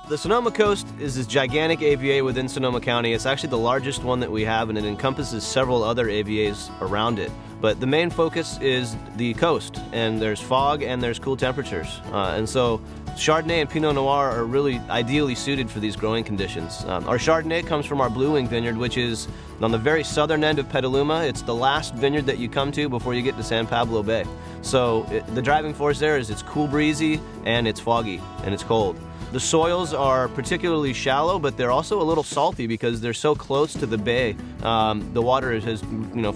The Sonoma Coast is this gigantic AVA within Sonoma County. It's actually the largest one that we have, and it encompasses several other AVAs around it. But the main focus is the coast, and there's fog and there's cool temperatures. And so Chardonnay and Pinot Noir are really ideally suited for these growing conditions. Our Chardonnay comes from our Blue Wing vineyard, which is on the very southern end of Petaluma. It's the last vineyard that you come to before you get to San Pablo Bay. So the driving force there is it's cool breezy, and it's foggy, and it's cold. The soils are particularly shallow, but they're also a little salty because they're so close to the bay. The water has,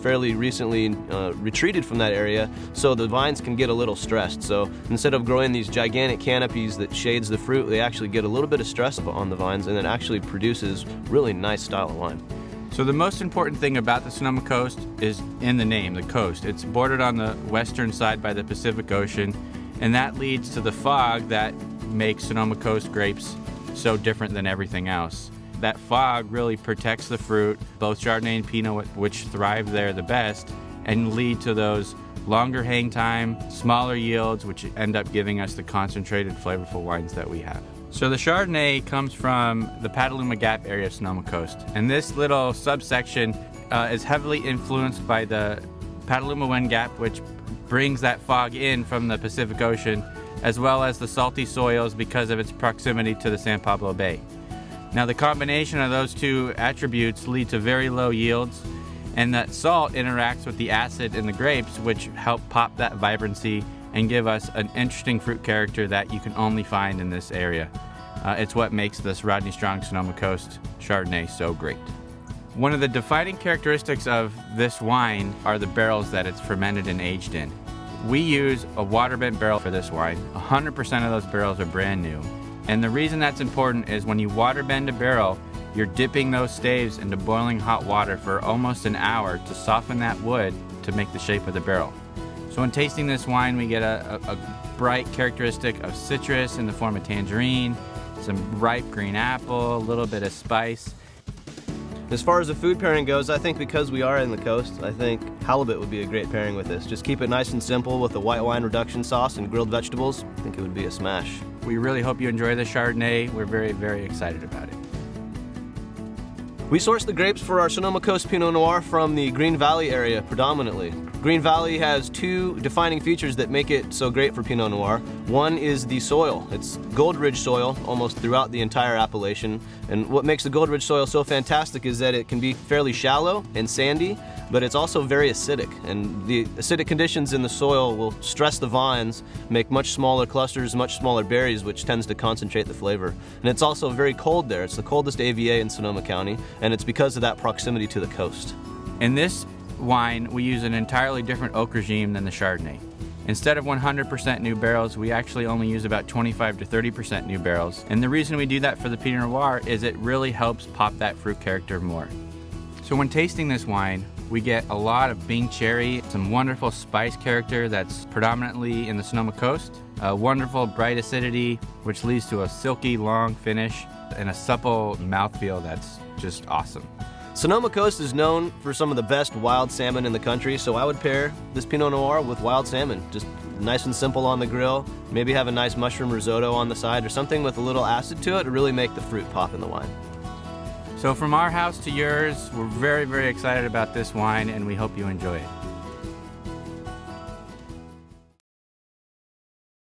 fairly recently retreated from that area, so the vines can get a little stressed. So instead of growing these gigantic canopies that shades the fruit, they actually get a little bit of stress on the vines, and it actually produces really nice style of wine. So the most important thing about the Sonoma Coast is in the name, the coast. It's bordered on the western side by the Pacific Ocean, and that leads to the fog that makes Sonoma Coast grapes so different than everything else. That fog really protects the fruit, both Chardonnay and Pinot, which thrive there the best, and lead to those longer hang time, smaller yields, which end up giving us the concentrated, flavorful wines that we have. So the Chardonnay comes from the Petaluma Gap area of Sonoma Coast, and this little subsection is heavily influenced by the Petaluma Wind Gap, which brings that fog in from the Pacific Ocean, as well as the salty soils because of its proximity to the San Pablo Bay. Now the combination of those two attributes lead to very low yields, and that salt interacts with the acid in the grapes, which help pop that vibrancy and give us an interesting fruit character that you can only find in this area. It's what makes this Rodney Strong Sonoma Coast Chardonnay so great. One of the defining characteristics of this wine are the barrels that it's fermented and aged in. We use a water-bent barrel for this wine. 100% of those barrels are brand new. And the reason that's important is when you water bend a barrel, you're dipping those staves into boiling hot water for almost an hour to soften that wood to make the shape of the barrel. So when tasting this wine, we get a bright characteristic of citrus in the form of tangerine, some ripe green apple, a little bit of spice. As far as the food pairing goes, I think because we are in the coast, I think halibut would be a great pairing with this. Just keep it nice and simple with a white wine reduction sauce and grilled vegetables. I think it would be a smash. We really hope you enjoy the Chardonnay. We're very, very excited about it. We source the grapes for our Sonoma Coast Pinot Noir from the Green Valley area predominantly. Green Valley has two defining features that make it so great for Pinot Noir. One is the soil. It's Gold Ridge soil almost throughout the entire appellation. And what makes the Gold Ridge soil so fantastic is that it can be fairly shallow and sandy, but it's also very acidic. And the acidic conditions in the soil will stress the vines, make much smaller clusters, much smaller berries, which tends to concentrate the flavor. And it's also very cold there. It's the coldest AVA in Sonoma County, and it's because of that proximity to the coast. In this wine, we use an entirely different oak regime than the Chardonnay. Instead of 100% new barrels, we actually only use about 25 to 30% new barrels. And the reason we do that for the Pinot Noir is it really helps pop that fruit character more. So when tasting this wine, we get a lot of Bing cherry, some wonderful spice character that's predominantly in the Sonoma Coast, a wonderful bright acidity, which leads to a silky long finish, and a supple mouthfeel that's just awesome. Sonoma Coast is known for some of the best wild salmon in the country, so I would pair this Pinot Noir with wild salmon. Just nice and simple on the grill, maybe have a nice mushroom risotto on the side or something with a little acid to it to really make the fruit pop in the wine. So from our house to yours, we're very, very excited about this wine, and we hope you enjoy it.